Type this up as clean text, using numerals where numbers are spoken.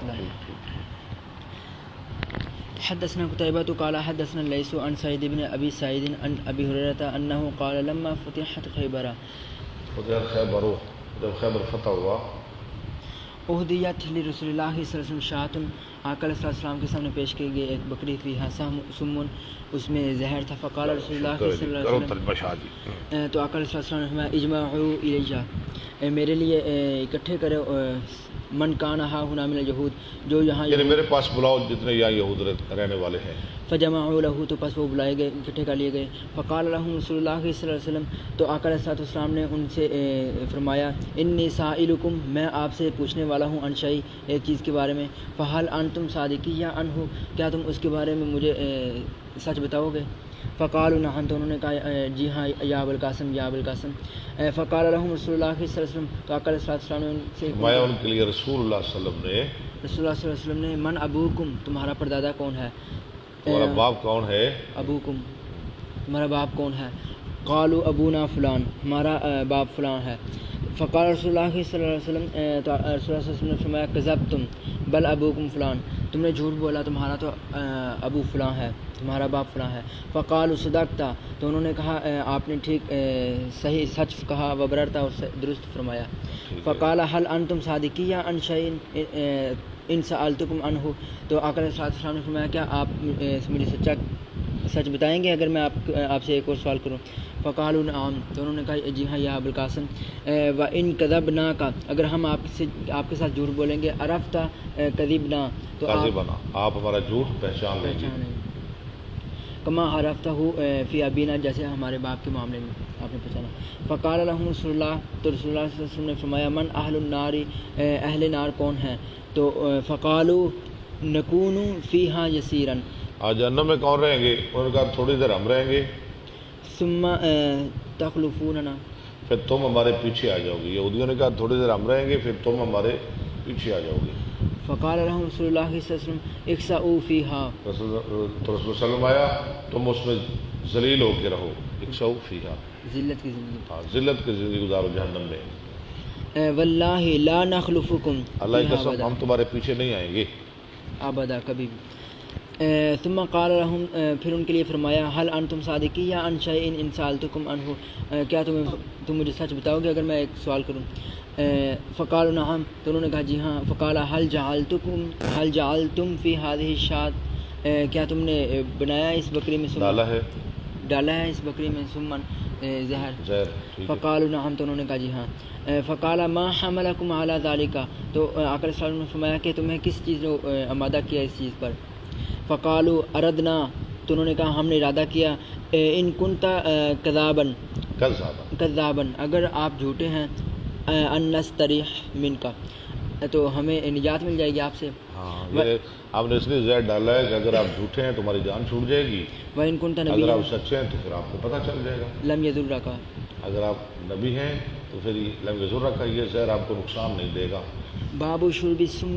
مسئلہ ہے. حدثنا قتيبة قال حدثنا الليث عن سعيد بن أبي سعيد عن أبي هريرة أنه قال لما فتحت خيبر جب خیبر فتح ہوا اہدیت لرسول اللہ صلی اللہ علیہ وسلم شاۃ، آقا علیہ السلام کے سامنے پیش کی گئی ایک بکری فیہا سمن، اس میں زہر تھا. فقال رسول اللہ صلی اللہ علیہ وسلم، تو آقا علیہ السلام نے فرمایا اجمعوا الیہ، میرے لیے اکٹھے کرو من کان ہا ہنا من الجہود، جو یہاں یعنی میرے پاس بلاؤ جتنے یہاں یہود رہنے والے ہیں. فجمعوا له، تو پس وہ بلائے گئے، اکٹھے کر لیے گئے. فقال لهم رسول اللہ صلی اللہ علیہ وسلم، تو آقا علیہ السلام نے ان سے فرمایا انی سائلکم، میں آپ سے پوچھنے والا ہوں عن شیء، ایک چیز کے بارے میں. فہل انتم صادقین عنہ، کیا تم اس کے بارے میں مجھے سچ بتاؤ گے؟ فقالوا نعم، تو انہوں نے کہا جی ہاں یا ابوالقاسم، یا ابوالقاسم. فقال لهم رسول اللہ صلی اللہ علیہ وسلم، تو آقا علیہ السلام نے ان سے فرمایا ان کے لیے رسول اللہ صلی اللہ علیہ وسلم نے، رسول اللہ صلی اللہ علیہ وسلم نے، من ابوکم، تمہارا پردادا کون ہے؟ تمہارا باپ کون ہے؟ ابوکم، تمہارا باپ کون ہے؟ قالوا ابونا فلان، ہمارا باپ فلان ہے. فقال رسول اللہ صلی اللہ علیہ وسلم، تو رسول اللہ صلی اللہ علیہ وسلم نے فرمایا کذبتم بل ابوکم فلان، تم نے جھوٹ بولا، تمہارا تو ابو فلان ہے، تمہارا باپ فلان ہے. فقالوا صدقتا، تو انہوں نے کہا آپ نے ٹھیک صحیح سچ کہا، وبررتا، اور درست فرمایا. فقال هل انتم صادقین عن شیء ان سألتکم عنہ، تو آقا علیہ السلام نے فرمایا کیا آپ مجھے سچ بتائیں گے اگر میں آپ سے ایک اور سوال کروں؟ فقالوا نعم، تو انہوں نے کہا جی ہاں یا ابوالقاسم. وان کذبناک، اگر ہم آپ کے ساتھ جھوٹ بولیں گے، عرفت کذبنا، تو آپ ہمارا جھوٹ پہچان لیں گے. کما عرفتہ فی ابینا، جیسے ہمارے باپ کے معاملے میں آپ نے پہچانا. فقال لهم رسول اللہ، تو رسول اللہ صلی اللہ علیہ وسلم نے فرمایا من اہل النار، اہل نار کون ہیں؟ تو فقالوا نکون فیہا یسیرا، جہنم میں کون رہیں گے؟ انہوں نے کہا تھوڑی دیر ہم رہیں گے. ثم تخلفوننا، پھر تم ہمارے پیچھے آ جاؤ گے. یہودیوں نے کہا تھوڑی دیر ہم رہیں گے، پھر تم ہمارے پیچھے آ جاؤ گے. فقال لهم رسول اللہ صلی اللہ علیہ وسلم اکسؤوا فیہا، تو رسول اللہ صلی اللہ علیہ وسلم آیا، تم اس میں ذلیل ہو کے رہو. اکسؤوا فیہا، ذلت کی زندگی، ذلت کی زندگی گزارو جہنم میں. واللہ لا نخلفکم، اللہ کی قسم ہم تمہارے پیچھے نہیں آئیں گے ابدا، کبھی بھی. ثم قال لهم، پھر ان کے لیے فرمایا هل انتم صادقین عن شیء ان سألتکم عنہ، کیا تم مجھے سچ بتاؤ گے اگر میں ایک سوال کروں؟ فقالوا نعم، تو انہوں نے کہا جی ہاں. فقال هل جعلتم فی هذه الشاة، کیا تم نے بنایا اس بکری میں سمن، ڈالا ہے اس بکری میں سمن، زہر؟ فقالوا نعم، تو انہوں نے کہا جی ہاں. فقال ما حملکم علی ذلک، تو آقا علیہ السلام نے فرمایا کہ تمہیں کس چیز نے آمادہ کیا اس چیز پر؟ فقالوا اردنا، تو انہوں نے کہا ہم نے ارادہ کیا، ان کنت کذابا، اگر آپ جھوٹے ہیں، ان نستریح منک، تو ہمیں نجات مل جائے گی آپ سے. آپ نے اس لیے زہر ڈالا ہے کہ اگر آپ جھوٹے ہیں تمہاری جان چھوٹ جائے گی، وَإِن كُنْتَ اگر نَبِيًّا آپ سچے ہیں تو پھر آپ کو پتہ چل جائے گا. لم يضرك، اگر آپ نبی ہیں تو پھر لم یضرک، یہ زہر آپ کو نقصان نہیں دے گا. باب شرب السم